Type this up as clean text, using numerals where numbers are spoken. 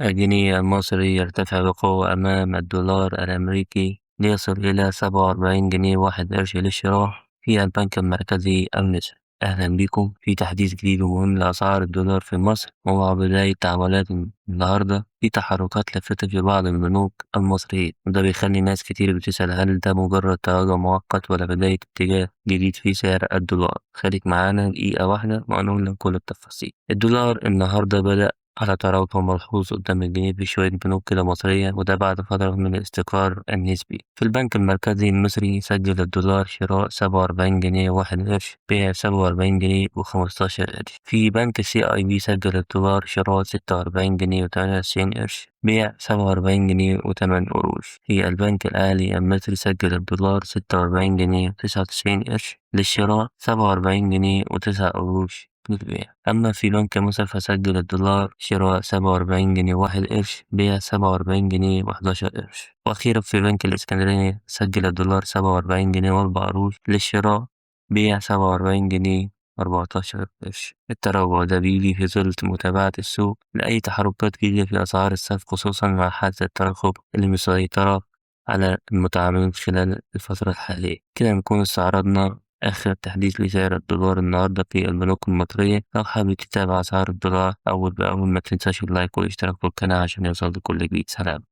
الجنيه المصري يرتفع بقوة أمام الدولار الأمريكي ليصل إلى 47 جنيه 1 قرش للشراء في البنك المركزي المصري. أهلا بكم في تحديث جديد ومهم لأسعار الدولار في مصر، ومع بداية تعاملات النهاردة في تحركات لفتة في بعض البنوك المصرية، وده بيخلي ناس كتير بتسأل هل ده مجرد تراجع مؤقت ولا بداية اتجاه جديد في سعر الدولار. خليك معانا دقيقة واحدة وهنقول لك كل التفاصيل. الدولار النهاردة بدأ على تراجع ملحوظ قدام الجنيه في شوية بنوك كده مصرية، وده بعد فترة من الاستقرار النسبي. في البنك المركزي المصري سجل الدولار شراء 47 جنيه 1 قرش، بيع 47 جنيه و15 قرش. في بنك CIB سجل الدولار شراء 46 جنيه و98 قرش، بيع 47 جنيه و8 قروش. في البنك الأهلي المصري سجل الدولار 46 جنيه و99 قرش للشراء، 47 جنيه و9 قروش للبيع. أما في بنك مصر فسجل الدولار شراء 47 جنيه 1 قرش، بيع 47 جنيه و11 قرش. وأخيرا في بنك الإسكندرية سجل الدولار 47 جنيه و4 قروش للشراء، بيع 47 جنيه و14 قرش. التراجع ده بيجي في ظل متابعة السوق لأي تحركات جديدة في أسعار الصرف، خصوصا مع حالة الترقب اللي مسيطرة على المتعاملين خلال الفترة الحالية. كده نكون استعرضنا آخر تحديث لسعر الدولار النهاردة في البنوك المصرية. لو حابب تتابع أسعار الدولار أول بأول ما تنساش اللايك والاشتراك في القناة عشان يوصلك كل جديد. سلام.